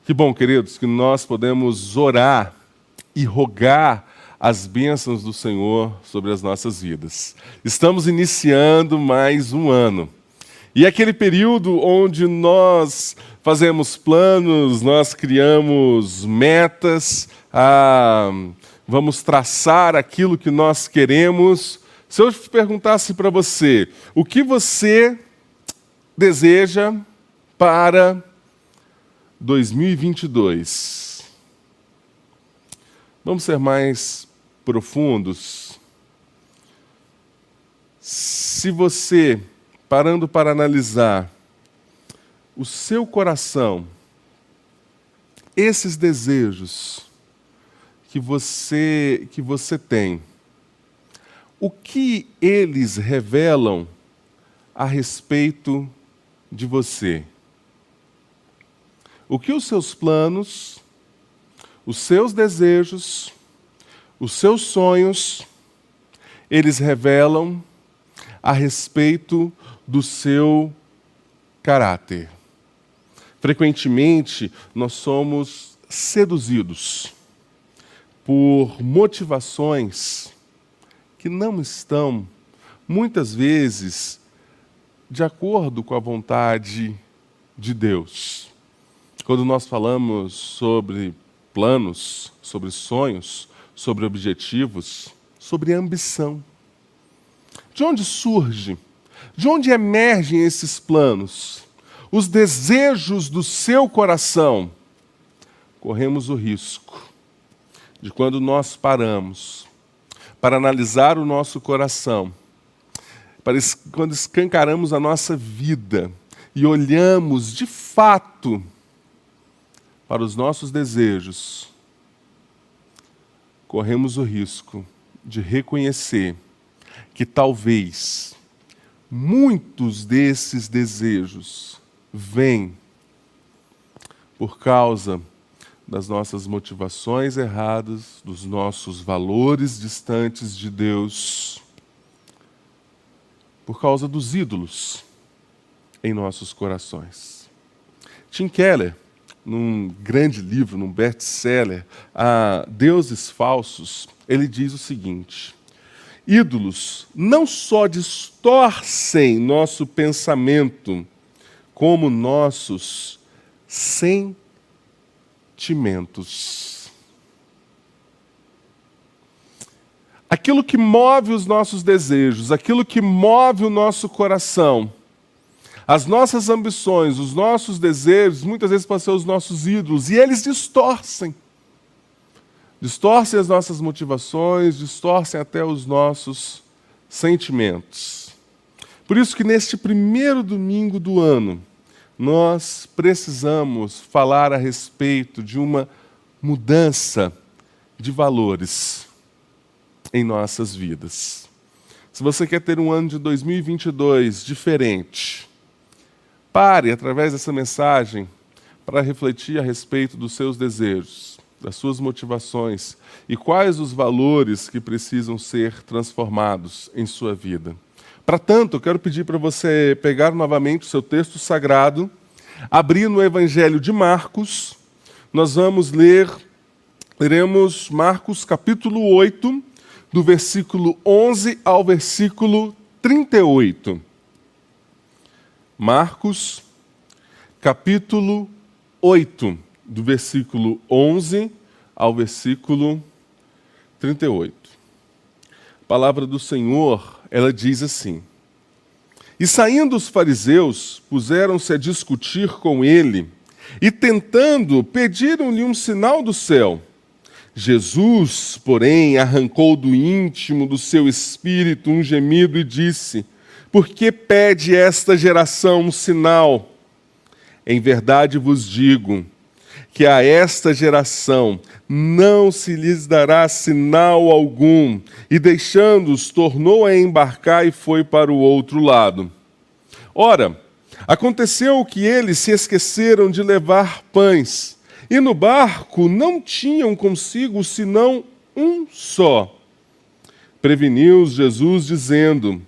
Que bom, queridos, que nós podemos orar e rogar as bênçãos do Senhor sobre as nossas vidas. Estamos iniciando mais um ano. E é aquele período onde nós fazemos planos, nós criamos metas, vamos traçar aquilo que nós queremos. Se eu perguntasse para você, o que você deseja para 2022? Vamos ser mais profundos. Se você, parando para analisar o seu coração, esses desejos que você tem, o que eles revelam a respeito de você? O que os seus planos, os seus desejos, os seus sonhos, eles revelam a respeito do seu caráter? Frequentemente, nós somos seduzidos por motivações que não estão, muitas vezes, de acordo com a vontade de Deus. Quando nós falamos sobre planos, sobre sonhos, sobre objetivos, sobre ambição, de onde surge, de onde emergem esses planos, os desejos do seu coração? Corremos o risco de, quando nós paramos para analisar o nosso coração, quando escancaramos a nossa vida e olhamos de fato para os nossos desejos, corremos o risco de reconhecer que talvez muitos desses desejos vêm por causa das nossas motivações erradas, dos nossos valores distantes de Deus, por causa dos ídolos em nossos corações. Tim Keller, num grande livro, num best-seller, Deuses Falsos, ele diz o seguinte: ídolos não só distorcem nosso pensamento, como nossos sentimentos. Aquilo que move os nossos desejos, aquilo que move o nosso coração, as nossas ambições, os nossos desejos, muitas vezes podem ser os nossos ídolos, e eles distorcem. Distorcem as nossas motivações, distorcem até os nossos sentimentos. Por isso que neste primeiro domingo do ano, nós precisamos falar a respeito de uma mudança de valores em nossas vidas. Se você quer ter um ano de 2022 diferente, pare, através dessa mensagem, para refletir a respeito dos seus desejos, das suas motivações e quais os valores que precisam ser transformados em sua vida. Para tanto, eu quero pedir para você pegar novamente o seu texto sagrado, abrir no Evangelho de Marcos. Nós leremos Marcos capítulo 8, do versículo 11 ao versículo 38. Marcos, capítulo 8, do versículo 11 ao versículo 38. A palavra do Senhor, ela diz assim: E saindo os fariseus, puseram-se a discutir com ele, e tentando, pediram-lhe um sinal do céu. Jesus, porém, arrancou do íntimo do seu espírito um gemido e disse: Por que pede esta geração um sinal? Em verdade vos digo que a esta geração não se lhes dará sinal algum. E deixando-os, tornou a embarcar e foi para o outro lado. Ora, aconteceu que eles se esqueceram de levar pães, e no barco não tinham consigo senão um só. Preveniu-os Jesus, dizendo: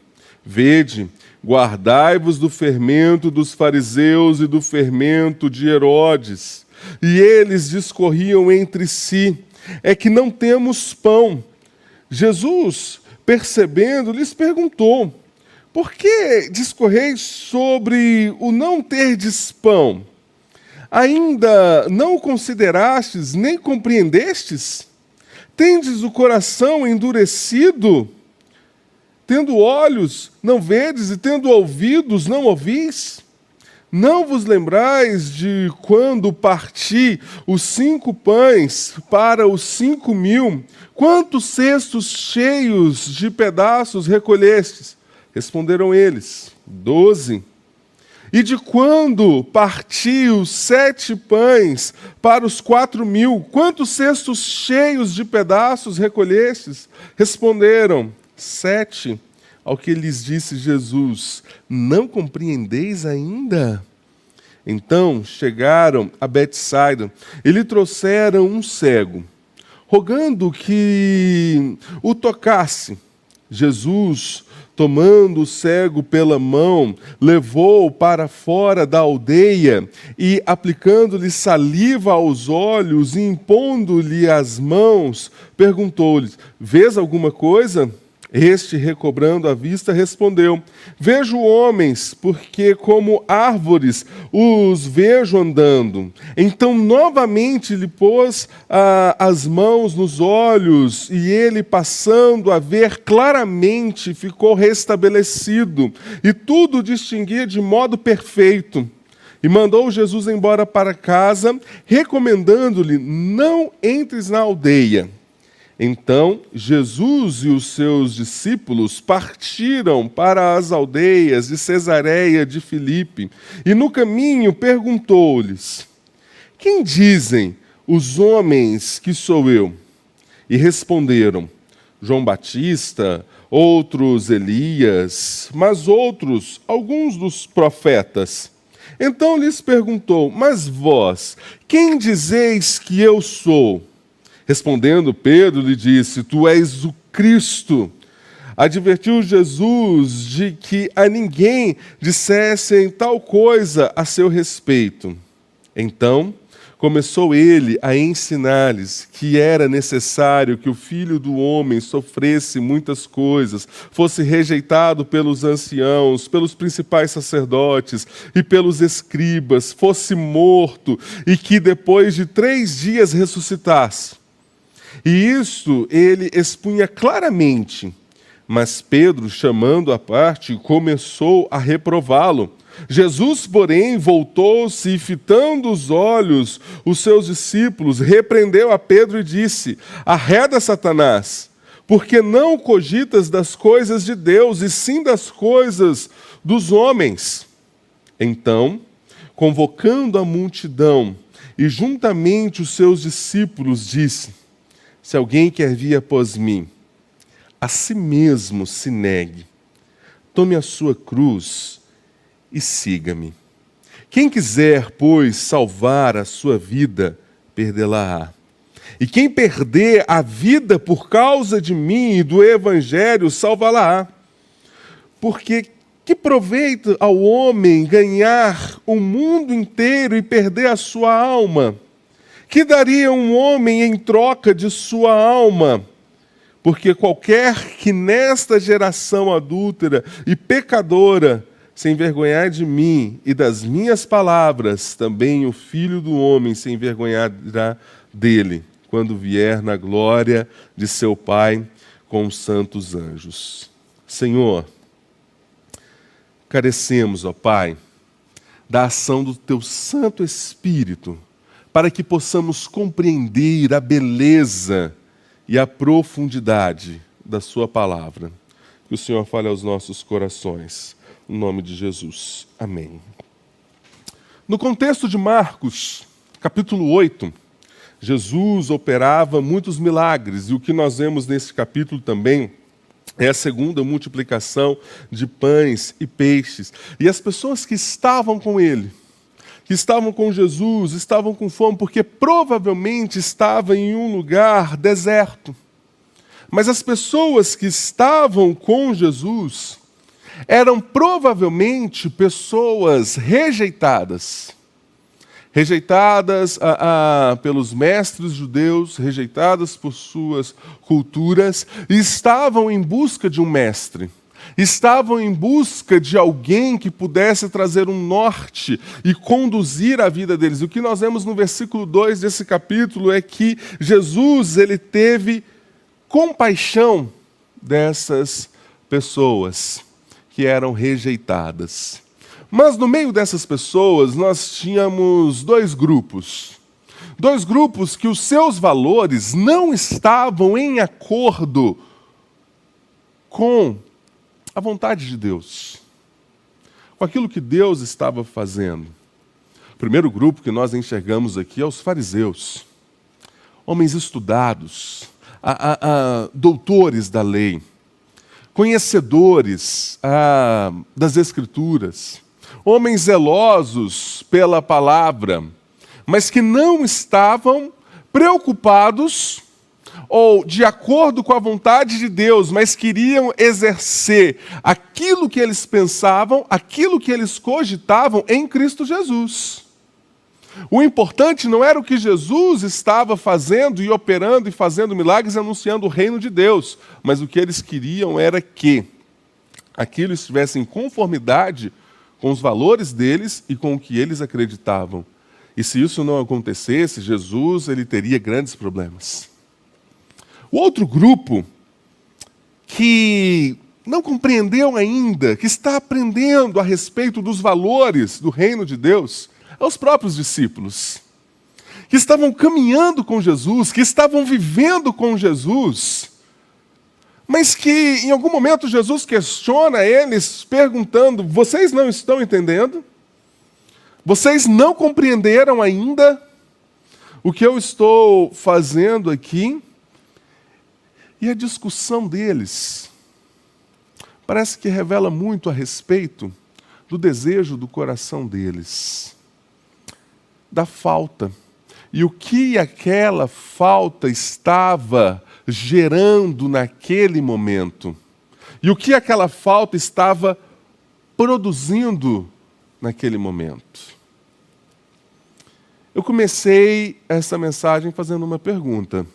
Vede, guardai-vos do fermento dos fariseus e do fermento de Herodes. E eles discorriam entre si: é que não temos pão. Jesus, percebendo, lhes perguntou: por que discorreis sobre o não terdes pão? Ainda não o considerastes, nem compreendestes? Tendes o coração endurecido? Tendo olhos, não vedes, e tendo ouvidos, não ouvis? Não vos lembrais de quando parti os 5 pães para os 5.000? Quantos cestos cheios de pedaços recolhestes? Responderam eles: 12. E de quando parti os 7 pães para os 4.000? Quantos cestos cheios de pedaços recolhestes? Responderam: 7. Ao que lhes disse Jesus: não compreendeis ainda? Então chegaram a Betsaida e lhe trouxeram um cego, rogando que o tocasse. Jesus, tomando o cego pela mão, levou-o para fora da aldeia e, aplicando-lhe saliva aos olhos e impondo-lhe as mãos, perguntou-lhe: vês alguma coisa? Este, recobrando a vista, respondeu: vejo homens, porque como árvores os vejo andando. Então novamente lhe pôs as mãos nos olhos, e ele, passando a ver claramente, ficou restabelecido, e tudo distinguia de modo perfeito. E mandou Jesus embora para casa, recomendando-lhe: não entres na aldeia. Então, Jesus e os seus discípulos partiram para as aldeias de Cesareia de Filipe, e no caminho perguntou-lhes: quem dizem os homens que sou eu? E responderam: João Batista, outros Elias, mas outros, alguns dos profetas. Então lhes perguntou: mas vós, quem dizeis que eu sou? Respondendo, Pedro lhe disse: tu és o Cristo. Advertiu Jesus de que a ninguém dissessem tal coisa a seu respeito. Então começou ele a ensinar-lhes que era necessário que o Filho do Homem sofresse muitas coisas, fosse rejeitado pelos anciãos, pelos principais sacerdotes e pelos escribas, fosse morto e que depois de 3 dias ressuscitasse. E isso ele expunha claramente. Mas Pedro, chamando à parte, começou a reprová-lo. Jesus, porém, voltou-se e, fitando os olhos os seus discípulos, repreendeu a Pedro e disse: arreda, Satanás, porque não cogitas das coisas de Deus, e sim das coisas dos homens. Então, convocando a multidão e juntamente os seus discípulos, disse: se alguém quer vir após mim, a si mesmo se negue, tome a sua cruz e siga-me. Quem quiser, pois, salvar a sua vida, perdê-la-á. E quem perder a vida por causa de mim e do Evangelho, salvá-la-á. Porque que proveito ao homem ganhar o mundo inteiro e perder a sua alma? Que daria um homem em troca de sua alma? Porque qualquer que nesta geração adúltera e pecadora se envergonhar de mim e das minhas palavras, também o Filho do Homem se envergonhará dele, quando vier na glória de seu Pai com os santos anjos. Senhor, carecemos, ó Pai, da ação do Teu Santo Espírito, para que possamos compreender a beleza e a profundidade da Sua palavra. Que o Senhor fale aos nossos corações. Em nome de Jesus. Amém. No contexto de Marcos, capítulo 8, Jesus operava muitos milagres, e o que nós vemos nesse capítulo também é a segunda multiplicação de pães e peixes. E as pessoas que estavam com ele, que estavam com Jesus, estavam com fome, porque provavelmente estava em um lugar deserto. Mas as pessoas que estavam com Jesus eram provavelmente pessoas rejeitadas. rejeitadas pelos mestres judeus, rejeitadas por suas culturas, e estavam em busca de um mestre. Estavam em busca de alguém que pudesse trazer um norte e conduzir a vida deles. O que nós vemos no versículo 2 desse capítulo é que Jesus ele teve compaixão dessas pessoas que eram rejeitadas. Mas no meio dessas pessoas nós tínhamos dois grupos. Dois grupos que os seus valores não estavam em acordo com a vontade de Deus, com aquilo que Deus estava fazendo. O primeiro grupo que nós enxergamos aqui é os fariseus, homens estudados, doutores da lei, conhecedores das Escrituras, homens zelosos pela palavra, mas que não estavam preocupados ou de acordo com a vontade de Deus, mas queriam exercer aquilo que eles pensavam, aquilo que eles cogitavam em Cristo Jesus. O importante não era o que Jesus estava fazendo e operando e fazendo milagres, anunciando o reino de Deus, mas o que eles queriam era que aquilo estivesse em conformidade com os valores deles e com o que eles acreditavam. E se isso não acontecesse, Jesus ele teria grandes problemas. O outro grupo que não compreendeu ainda, que está aprendendo a respeito dos valores do reino de Deus, é os próprios discípulos, que estavam caminhando com Jesus, que estavam vivendo com Jesus, mas que em algum momento Jesus questiona eles, perguntando: vocês não estão entendendo? Vocês não compreenderam ainda o que eu estou fazendo aqui? E a discussão deles parece que revela muito a respeito do desejo do coração deles, da falta. E o que aquela falta estava gerando naquele momento. E o que aquela falta estava produzindo naquele momento. Eu comecei essa mensagem fazendo uma pergunta.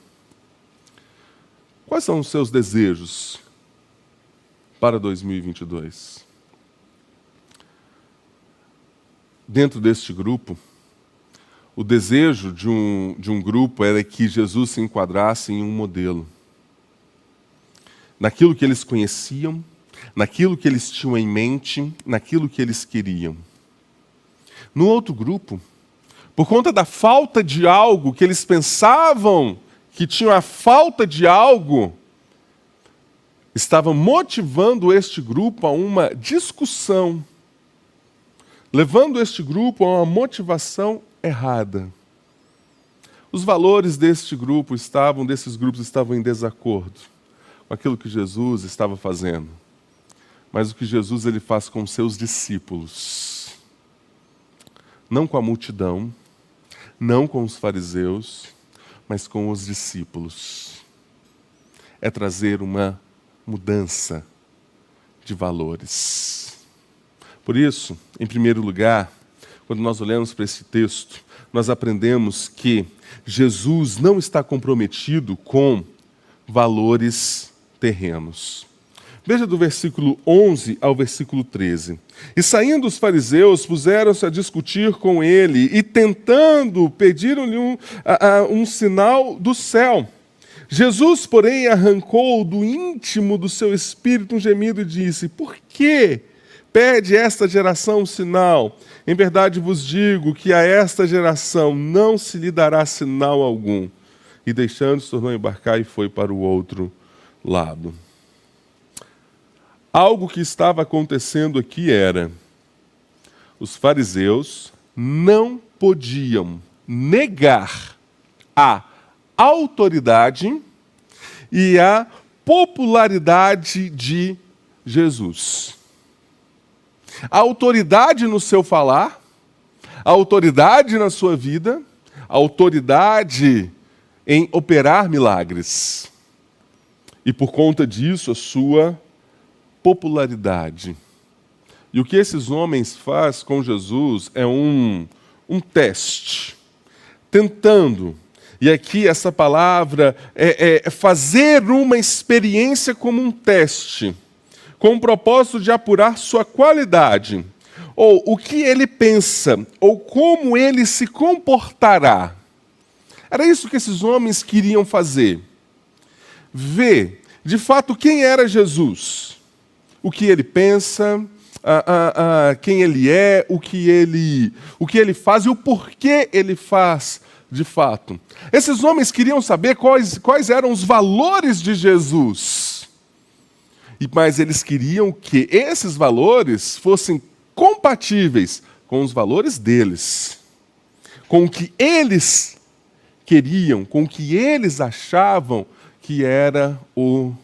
Quais são os seus desejos para 2022? Dentro deste grupo, o desejo de um grupo era que Jesus se enquadrasse em um modelo. Naquilo que eles conheciam, naquilo que eles tinham em mente, naquilo que eles queriam. No outro grupo, por conta da falta de algo que eles pensavam que tinham a falta de algo, estava motivando este grupo a uma discussão, levando este grupo a uma motivação errada. Os valores desses grupos estavam em desacordo com aquilo que Jesus estava fazendo. Mas o que Jesus ele faz com os seus discípulos, não com a multidão, não com os fariseus, mas com os discípulos, é trazer uma mudança de valores. Por isso, em primeiro lugar, quando nós olhamos para esse texto, nós aprendemos que Jesus não está comprometido com valores terrenos. Veja do versículo 11 ao versículo 13. E saindo os fariseus, puseram-se a discutir com ele e tentando, pediram-lhe um sinal do céu. Jesus, porém, arrancou do íntimo do seu espírito um gemido e disse: por que pede esta geração um sinal? Em verdade vos digo que a esta geração não se lhe dará sinal algum. E deixando-se, tornou a embarcar e foi para o outro lado. Algo que estava acontecendo aqui era: os fariseus não podiam negar a autoridade e a popularidade de Jesus. A autoridade no seu falar, a autoridade na sua vida, a autoridade em operar milagres. E por conta disso, a sua popularidade. E o que esses homens fazem com Jesus é um um teste, tentando. E aqui essa palavra é fazer uma experiência como um teste, com o propósito de apurar sua qualidade, ou o que ele pensa, ou como ele se comportará. Era isso que esses homens queriam fazer. Ver, de fato, quem era Jesus, o que ele pensa, quem ele é, o que ele faz e o porquê ele faz de fato. Esses homens queriam saber quais eram os valores de Jesus. Mas eles queriam que esses valores fossem compatíveis com os valores deles, com o que eles queriam, com o que eles achavam que era o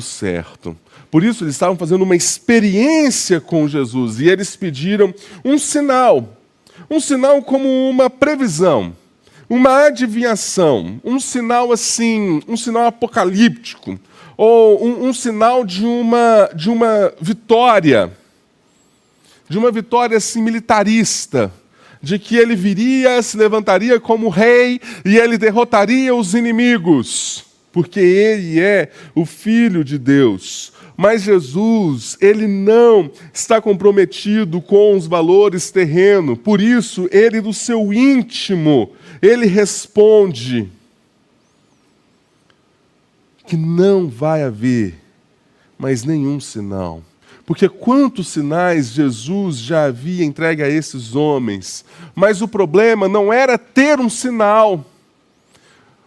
certo. Por isso, eles estavam fazendo uma experiência com Jesus e eles pediram um sinal como uma previsão, uma adivinhação, um sinal assim, um sinal apocalíptico, ou um sinal de uma vitória assim militarista, de que ele viria, se levantaria como rei e ele derrotaria os inimigos, porque ele é o Filho de Deus. Mas Jesus, ele não está comprometido com os valores terrenos, por isso, ele do seu íntimo, ele responde que não vai haver mais nenhum sinal. Porque quantos sinais Jesus já havia entregue a esses homens, mas o problema não era ter um sinal.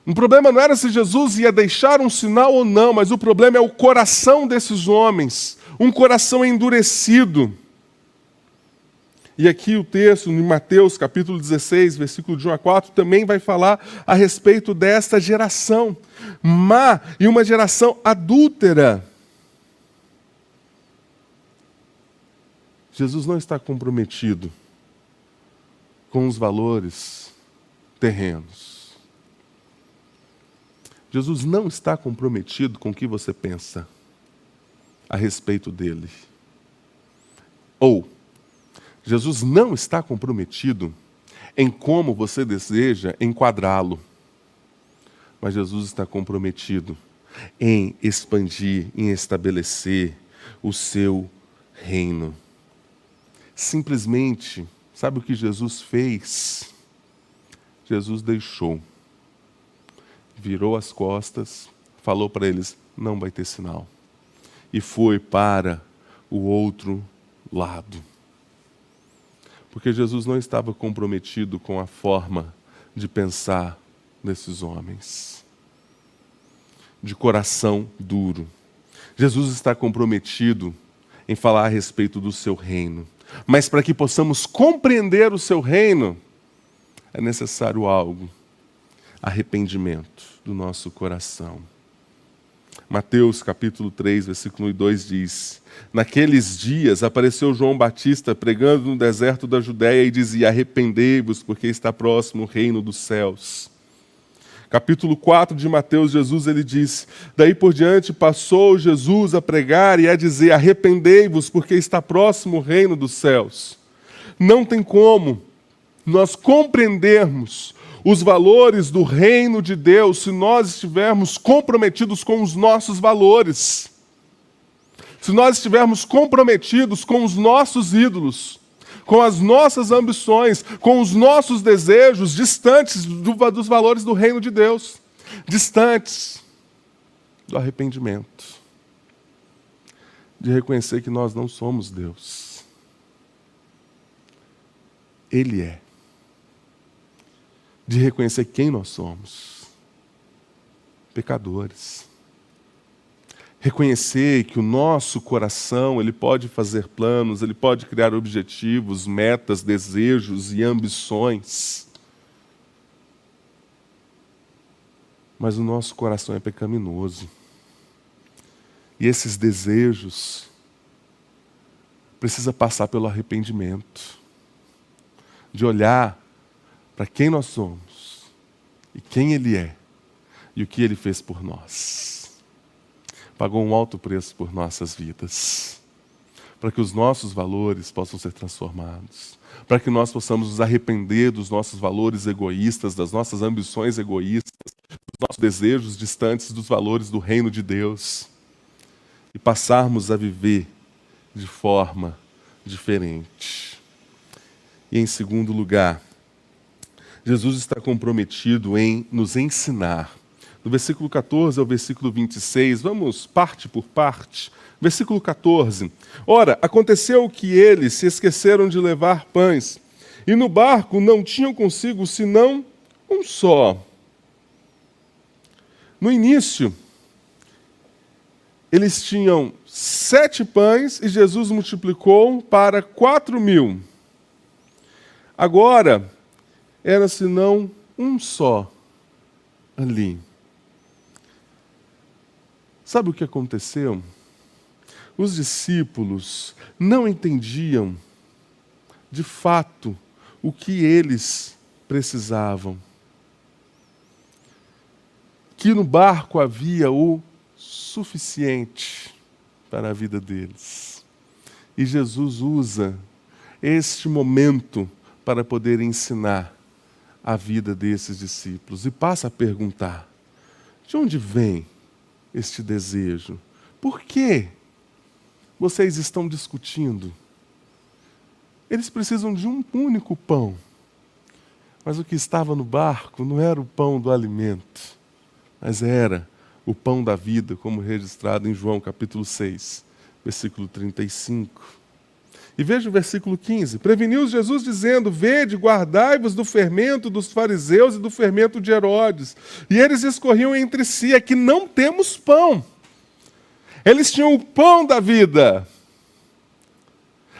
O problema não era se Jesus ia deixar um sinal ou não, mas o problema é o coração desses homens, um coração endurecido. E aqui o texto, em Mateus capítulo 16, versículo de 1 a 4, também vai falar a respeito desta geração má e uma geração adúltera. Jesus não está comprometido com os valores terrenos. Jesus não está comprometido com o que você pensa a respeito dele. Ou, Jesus não está comprometido em como você deseja enquadrá-lo. Mas Jesus está comprometido em expandir, em estabelecer o seu reino. Simplesmente, sabe o que Jesus fez? Jesus deixou. Virou as costas, falou para eles, não vai ter sinal. E foi para o outro lado. Porque Jesus não estava comprometido com a forma de pensar desses homens. De coração duro. Jesus está comprometido em falar a respeito do seu reino. Mas para que possamos compreender o seu reino, é necessário algo. Arrependimento do nosso coração. Mateus capítulo 3, versículo 2 diz: naqueles dias apareceu João Batista pregando no deserto da Judéia e dizia, arrependei-vos, porque está próximo o reino dos céus. Capítulo 4 de Mateus, Jesus ele diz, daí por diante passou Jesus a pregar e a dizer, arrependei-vos, porque está próximo o reino dos céus. Não tem como nós compreendermos os valores do reino de Deus se nós estivermos comprometidos com os nossos valores. Se nós estivermos comprometidos com os nossos ídolos, com as nossas ambições, com os nossos desejos distantes dos valores do reino de Deus, distantes do arrependimento, de reconhecer que nós não somos Deus. Ele é. De reconhecer quem nós somos. Pecadores. Reconhecer que o nosso coração, ele pode fazer planos, ele pode criar objetivos, metas, desejos e ambições. Mas o nosso coração é pecaminoso. E esses desejos precisam passar pelo arrependimento. De olhar para quem nós somos, e quem Ele é, e o que Ele fez por nós. Pagou um alto preço por nossas vidas, para que os nossos valores possam ser transformados, para que nós possamos nos arrepender dos nossos valores egoístas, das nossas ambições egoístas, dos nossos desejos distantes dos valores do reino de Deus e passarmos a viver de forma diferente. E em segundo lugar, Jesus está comprometido em nos ensinar. Do versículo 14 ao versículo 26, vamos parte por parte. Versículo 14. Ora, aconteceu que eles se esqueceram de levar pães, e no barco não tinham consigo senão um só. No início, eles tinham 7 pães e Jesus multiplicou para 4.000. Agora, era senão um só ali. Sabe o que aconteceu? Os discípulos não entendiam, de fato, o que eles precisavam. Que no barco havia o suficiente para a vida deles. E Jesus usa este momento para poder ensinar a vida desses discípulos. E passa a perguntar: de onde vem este desejo? Por que vocês estão discutindo? Eles precisam de um único pão. Mas o que estava no barco não era o pão do alimento, mas era o pão da vida, como registrado em João capítulo 6, versículo 35. E veja o versículo 15. Preveniu Jesus dizendo: vede, guardai-vos do fermento dos fariseus e do fermento de Herodes. E eles discorriam entre si: é que não temos pão. Eles tinham o pão da vida,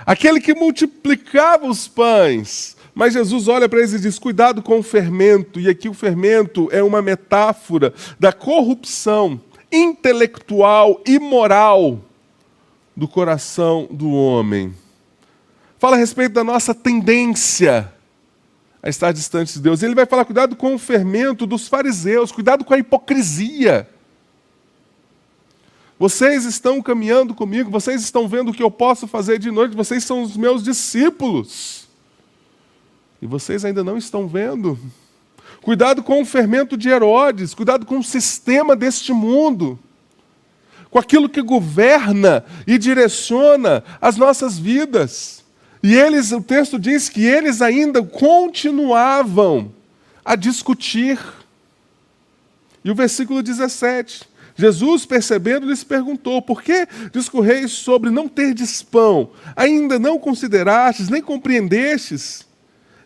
aquele que multiplicava os pães. Mas Jesus olha para eles e diz: cuidado com o fermento. E aqui o fermento é uma metáfora da corrupção intelectual e moral do coração do homem. Fala a respeito da nossa tendência a estar distante de Deus. Ele vai falar: cuidado com o fermento dos fariseus, cuidado com a hipocrisia. Vocês estão caminhando comigo, vocês estão vendo o que eu posso fazer de noite, vocês são os meus discípulos. E vocês ainda não estão vendo. Cuidado com o fermento de Herodes, cuidado com o sistema deste mundo, com aquilo que governa e direciona as nossas vidas. E eles, o texto diz que eles ainda continuavam a discutir. E o versículo 17, Jesus, percebendo, lhes perguntou: por que discorreis sobre não terdes pão? Ainda não considerastes, nem compreendestes?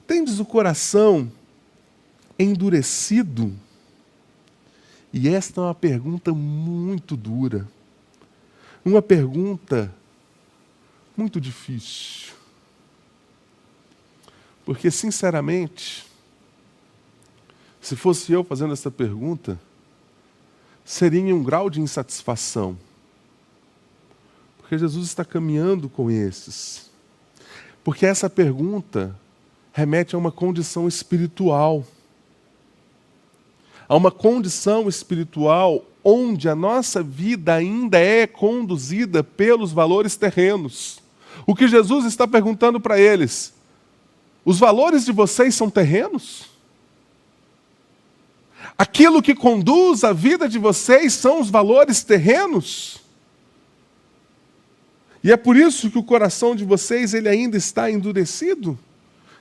Tendes o coração endurecido? E esta é uma pergunta muito dura. Uma pergunta muito difícil. Porque, sinceramente, se fosse eu fazendo essa pergunta, seria em um grau de insatisfação. Porque Jesus está caminhando com esses. Porque essa pergunta remete a uma condição espiritual. A uma condição espiritual onde a nossa vida ainda é conduzida pelos valores terrenos. O que Jesus está perguntando para eles: os valores de vocês são terrenos? Aquilo que conduz a vida de vocês são os valores terrenos? E é por isso que o coração de vocês ele ainda está endurecido?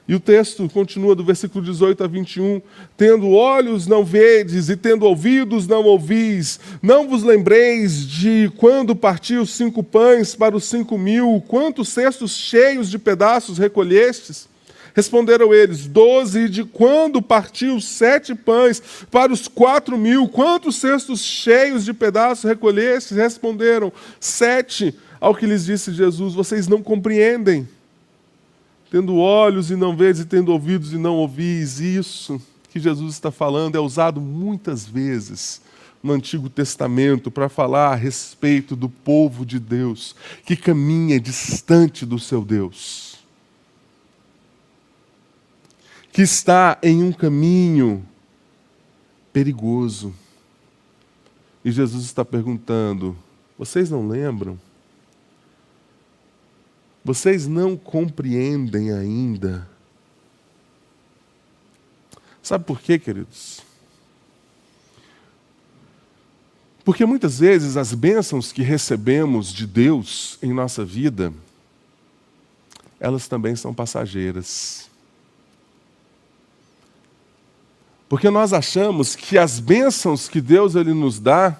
E o texto continua do versículo 18 a 21. Tendo olhos não vedes, e tendo ouvidos não ouvis. Não vos lembreis de quando partiu os 5 pães para os 5.000, quantos cestos cheios de pedaços recolhestes? Responderam eles: 12. E de quando partiu 7 pães para os 4.000, quantos cestos cheios de pedaços recolhestes? Responderam: 7. Ao que lhes disse Jesus: vocês não compreendem. Tendo olhos e não vedes, e tendo ouvidos e não ouvis. Isso que Jesus está falando é usado muitas vezes no Antigo Testamento para falar a respeito do povo de Deus que caminha distante do seu Deus, que está em um caminho perigoso. E Jesus está perguntando: vocês não lembram? Vocês não compreendem ainda. Sabe por quê, queridos? Porque muitas vezes as bênçãos que recebemos de Deus em nossa vida, elas também são passageiras. Porque nós achamos que as bênçãos que Deus ele nos dá,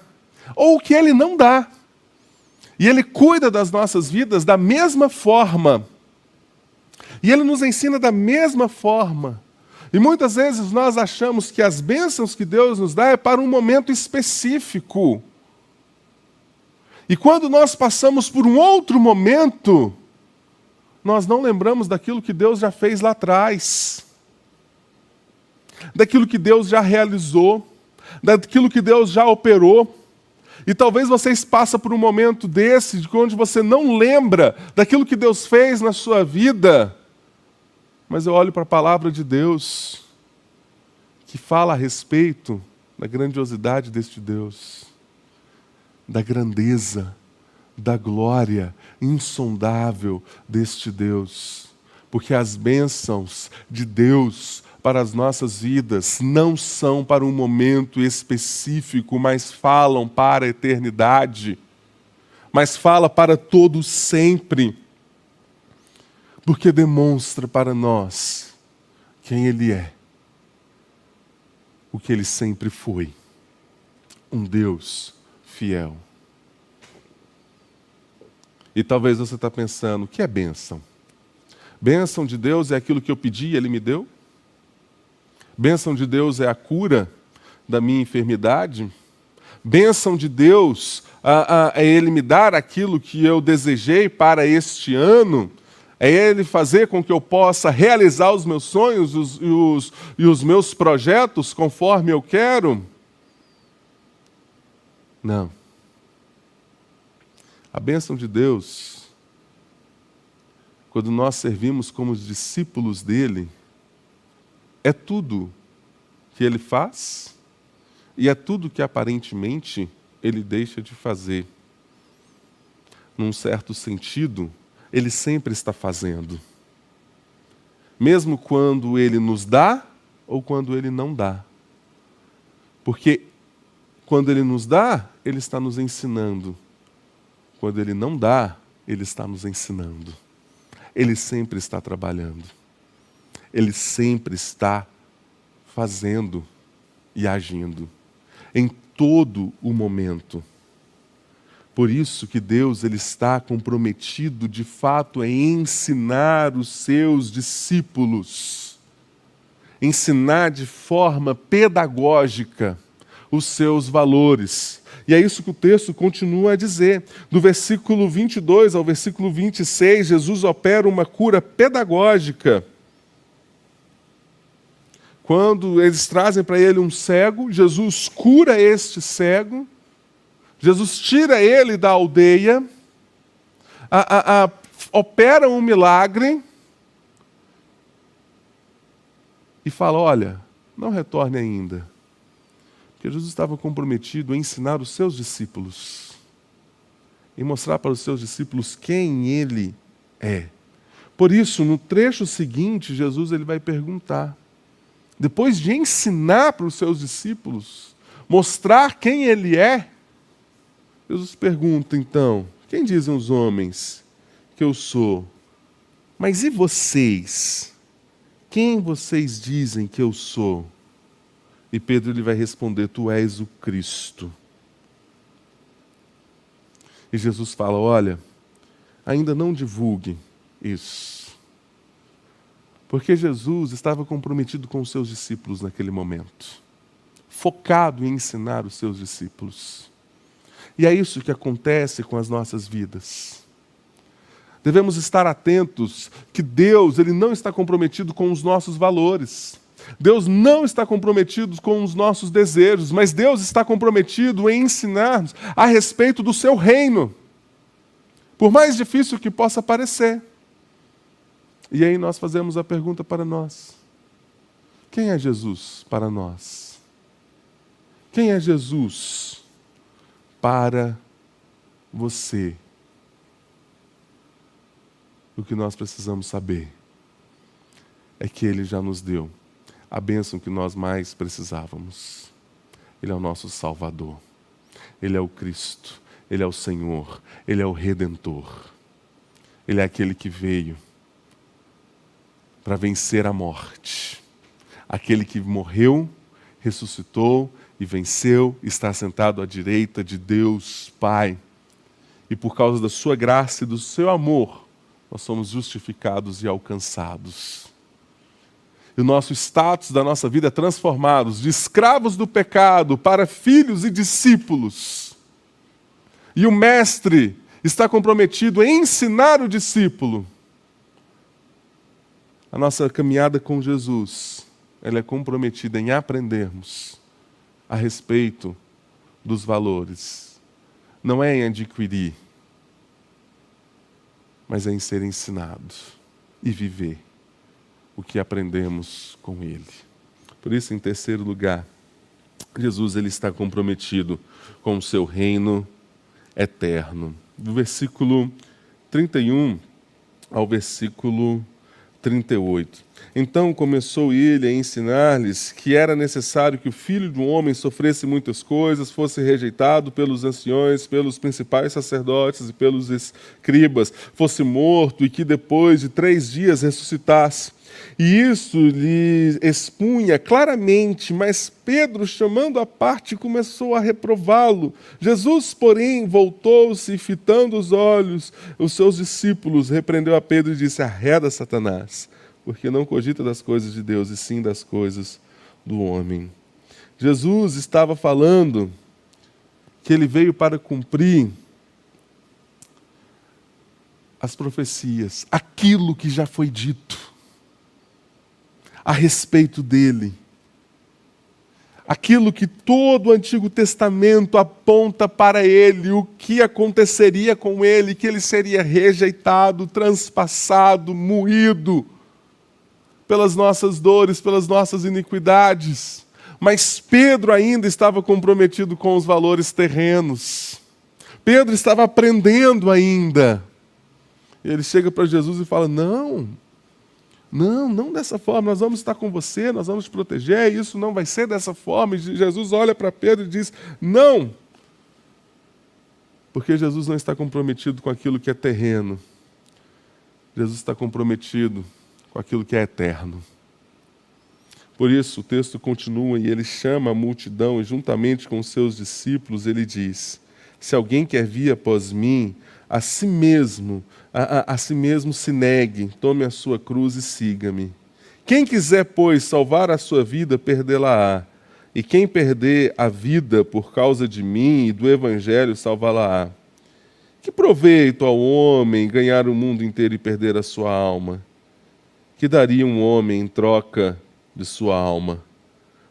ou que Ele não dá, e Ele cuida das nossas vidas da mesma forma, e Ele nos ensina da mesma forma. E muitas vezes nós achamos que as bênçãos que Deus nos dá é para um momento específico. E quando nós passamos por um outro momento, nós não lembramos daquilo que Deus já fez lá atrás, daquilo que Deus já realizou, daquilo que Deus já operou. E talvez vocês passem por um momento desse, de onde você não lembra daquilo que Deus fez na sua vida. Mas eu olho para a palavra de Deus, que fala a respeito da grandiosidade deste Deus, da grandeza, da glória insondável deste Deus. Porque as bênçãos de Deus para as nossas vidas não são para um momento específico, mas falam para a eternidade, mas fala para todo sempre, porque demonstra para nós quem Ele é, o que Ele sempre foi, um Deus fiel. E talvez você está pensando, o que é bênção? Bênção de Deus é aquilo que eu pedi e Ele me deu? Bênção de Deus é a cura da minha enfermidade? Bênção de Deus é Ele me dar aquilo que eu desejei para este ano? É Ele fazer com que eu possa realizar os meus sonhos e os meus projetos conforme eu quero? Não. A bênção de Deus, quando nós servimos como discípulos dEle, é tudo que Ele faz e é tudo que aparentemente Ele deixa de fazer. Num certo sentido, Ele sempre está fazendo. Mesmo quando Ele nos dá ou quando Ele não dá. Porque quando Ele nos dá, Ele está nos ensinando. Quando Ele não dá, Ele está nos ensinando. Ele sempre está trabalhando. Ele sempre está fazendo e agindo, em todo o momento. Por isso que Deus ele está comprometido, de fato, em ensinar os seus discípulos, ensinar de forma pedagógica os seus valores. E é isso que o texto continua a dizer. Do versículo 22 ao versículo 26, Jesus opera uma cura pedagógica. Quando eles trazem para ele um cego, Jesus cura este cego, Jesus tira ele da aldeia, opera um milagre e fala, olha, não retorne ainda. Porque Jesus estava comprometido em ensinar os seus discípulos, em mostrar para os seus discípulos quem Ele é. Por isso, no trecho seguinte, Jesus ele vai perguntar, depois de ensinar para os seus discípulos, mostrar quem Ele é, Jesus pergunta então, quem dizem os homens que eu sou? Mas e vocês? Quem vocês dizem que eu sou? E Pedro ele vai responder, tu és o Cristo. E Jesus fala, olha, ainda não divulgue isso. Porque Jesus estava comprometido com os seus discípulos naquele momento. Focado em ensinar os seus discípulos. E é isso que acontece com as nossas vidas. Devemos estar atentos que Deus ele não está comprometido com os nossos valores. Deus não está comprometido com os nossos desejos, mas Deus está comprometido em ensinar-nos a respeito do seu reino. Por mais difícil que possa parecer. E aí nós fazemos a pergunta para nós. Quem é Jesus para nós? Quem é Jesus para você? O que nós precisamos saber é que Ele já nos deu a bênção que nós mais precisávamos. Ele é o nosso Salvador. Ele é o Cristo. Ele é o Senhor. Ele é o Redentor. Ele é aquele que veio para vencer a morte. Aquele que morreu, ressuscitou e venceu, está sentado à direita de Deus Pai. E por causa da sua graça e do seu amor, nós somos justificados e alcançados. E o nosso status da nossa vida é transformado de escravos do pecado para filhos e discípulos. E o mestre está comprometido em ensinar o discípulo. A nossa caminhada com Jesus, ela é comprometida em aprendermos a respeito dos valores. Não é em adquirir, mas é em ser ensinado e viver o que aprendemos com Ele. Por isso, em terceiro lugar, Jesus ele está comprometido com o seu reino eterno. Do versículo 31 ao versículo 38. Então começou ele a ensinar-lhes que era necessário que o Filho do Homem sofresse muitas coisas, fosse rejeitado pelos anciões, pelos principais sacerdotes e pelos escribas, fosse morto e que depois de 3 dias ressuscitasse. E isso lhe expunha claramente, mas Pedro, chamando à parte, começou a reprová-lo. Jesus, porém, voltou-se e, fitando os olhos, os seus discípulos, repreendeu a Pedro e disse: arreda, Satanás, porque não cogita das coisas de Deus, e sim das coisas do homem. Jesus estava falando que ele veio para cumprir as profecias, aquilo que já foi dito a respeito dele. Aquilo que todo o Antigo Testamento aponta para ele, o que aconteceria com ele, que ele seria rejeitado, transpassado, moído pelas nossas dores, pelas nossas iniquidades. Mas Pedro ainda estava comprometido com os valores terrenos. Pedro estava aprendendo ainda. Ele chega para Jesus e fala: não dessa forma, nós vamos estar com você, nós vamos te proteger, isso não vai ser dessa forma. E Jesus olha para Pedro e diz: não, porque Jesus não está comprometido com aquilo que é terreno, Jesus está comprometido com aquilo que é eterno. Por isso o texto continua e ele chama a multidão e juntamente com os seus discípulos ele diz: se alguém quer vir após mim, a si mesmo se negue, tome a sua cruz e siga-me. Quem quiser, pois, salvar a sua vida, perdê-la-á. E quem perder a vida por causa de mim e do Evangelho, salvá-la-á. Que proveito ao homem ganhar o mundo inteiro e perder a sua alma? Que daria um homem em troca de sua alma?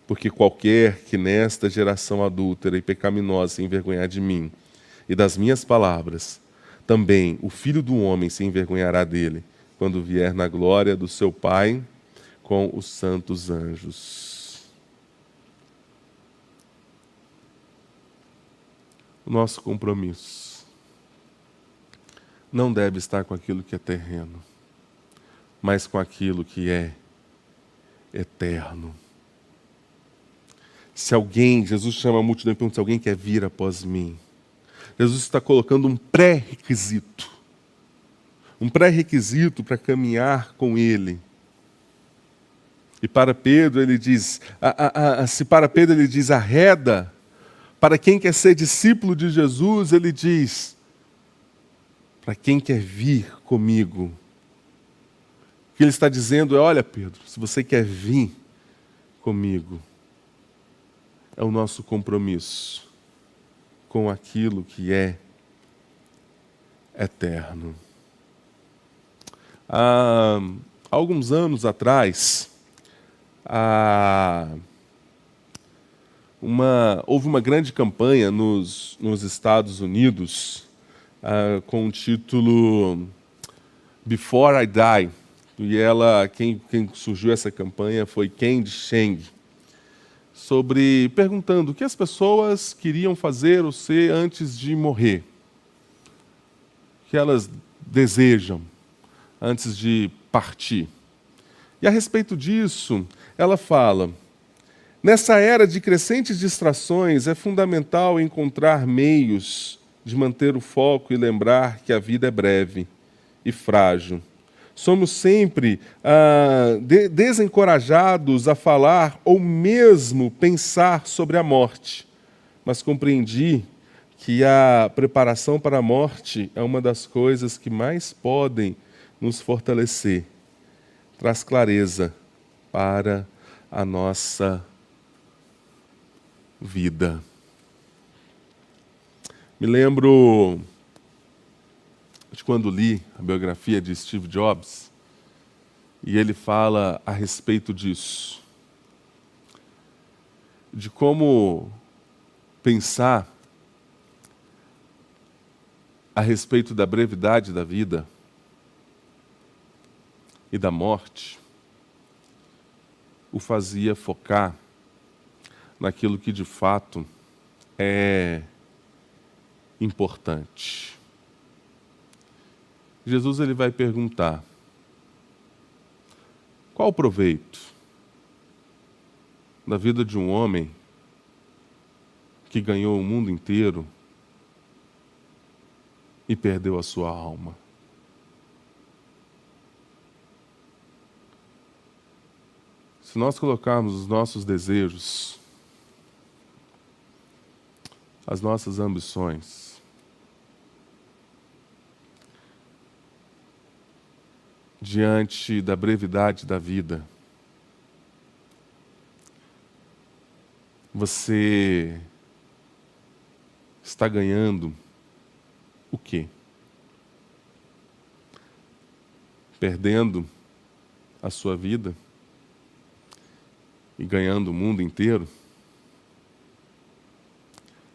Porque qualquer que nesta geração adúltera e pecaminosa se envergonhar de mim e das minhas palavras, também o Filho do Homem se envergonhará dele, quando vier na glória do seu Pai com os santos anjos. O nosso compromisso não deve estar com aquilo que é terreno, mas com aquilo que é eterno. Se alguém, Jesus chama a multidão e pergunta: se alguém quer vir após mim, Jesus está colocando um pré-requisito para caminhar com Ele. E para Pedro ele diz, se para Pedro ele diz arreda, para quem quer ser discípulo de Jesus, ele diz, para quem quer vir comigo. O que ele está dizendo é: olha, Pedro, se você quer vir comigo, é o nosso compromisso com aquilo que é eterno. Há alguns anos atrás, houve uma grande campanha nos Estados Unidos com o título Before I Die. E quem surgiu essa campanha foi Candy Cheng, perguntando o que as pessoas queriam fazer ou ser antes de morrer. O que elas desejam. antes de partir. E a respeito disso, ela fala: nessa era de crescentes distrações, é fundamental encontrar meios de manter o foco e lembrar que a vida é breve e frágil. Somos sempre desencorajados a falar ou mesmo pensar sobre a morte, mas compreendi que a preparação para a morte é uma das coisas que mais podem nos fortalecer, traz clareza para a nossa vida. Me lembro de quando li a biografia de Steve Jobs, e ele fala a respeito disso, de como pensar a respeito da brevidade da vida e da morte o fazia focar naquilo que de fato é importante. Jesus ele vai perguntar: qual o proveito da vida de um homem que ganhou o mundo inteiro e perdeu a sua alma? Se nós colocarmos os nossos desejos, as nossas ambições, diante da brevidade da vida, você está ganhando o quê? Perdendo a sua vida e ganhando o mundo inteiro?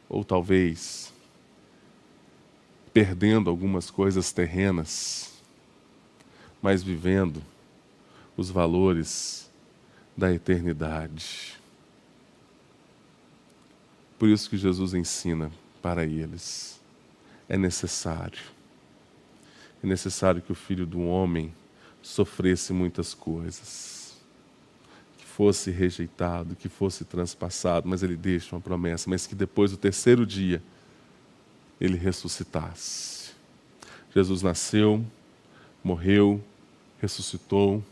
Ou talvez perdendo algumas coisas terrenas, mas vivendo os valores da eternidade. Por isso que Jesus ensina para eles: é necessário que o Filho do Homem sofresse muitas coisas, que fosse rejeitado, que fosse transpassado, mas ele deixa uma promessa, mas que depois do terceiro dia ele ressuscitasse. Jesus nasceu, morreu, ressuscitou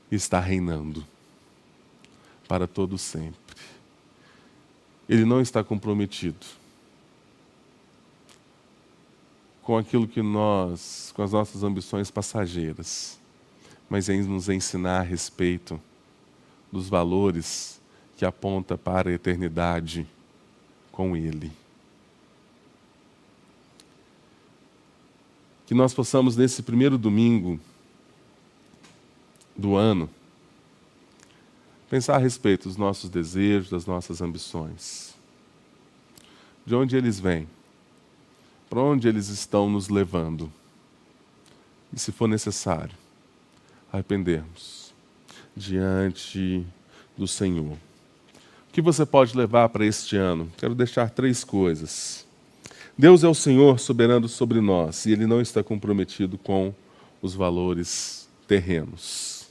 e está reinando para todo sempre. Ele não está comprometido com aquilo que com as nossas ambições passageiras, mas em nos ensinar a respeito dos valores que aponta para a eternidade com Ele. Que nós possamos, nesse primeiro domingo do ano, pensar a respeito dos nossos desejos, das nossas ambições. De onde eles vêm? Para onde eles estão nos levando? E, se for necessário, arrependermos diante do Senhor. O que você pode levar para este ano? Quero deixar 3 coisas. Deus é o Senhor soberano sobre nós, e Ele não está comprometido com os valores terrenos.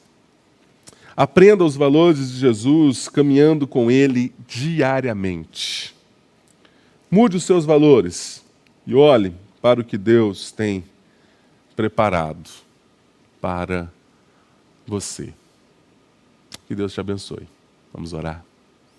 Aprenda os valores de Jesus caminhando com Ele diariamente. Mude os seus valores e olhe para o que Deus tem preparado para você. Que Deus te abençoe. Vamos orar.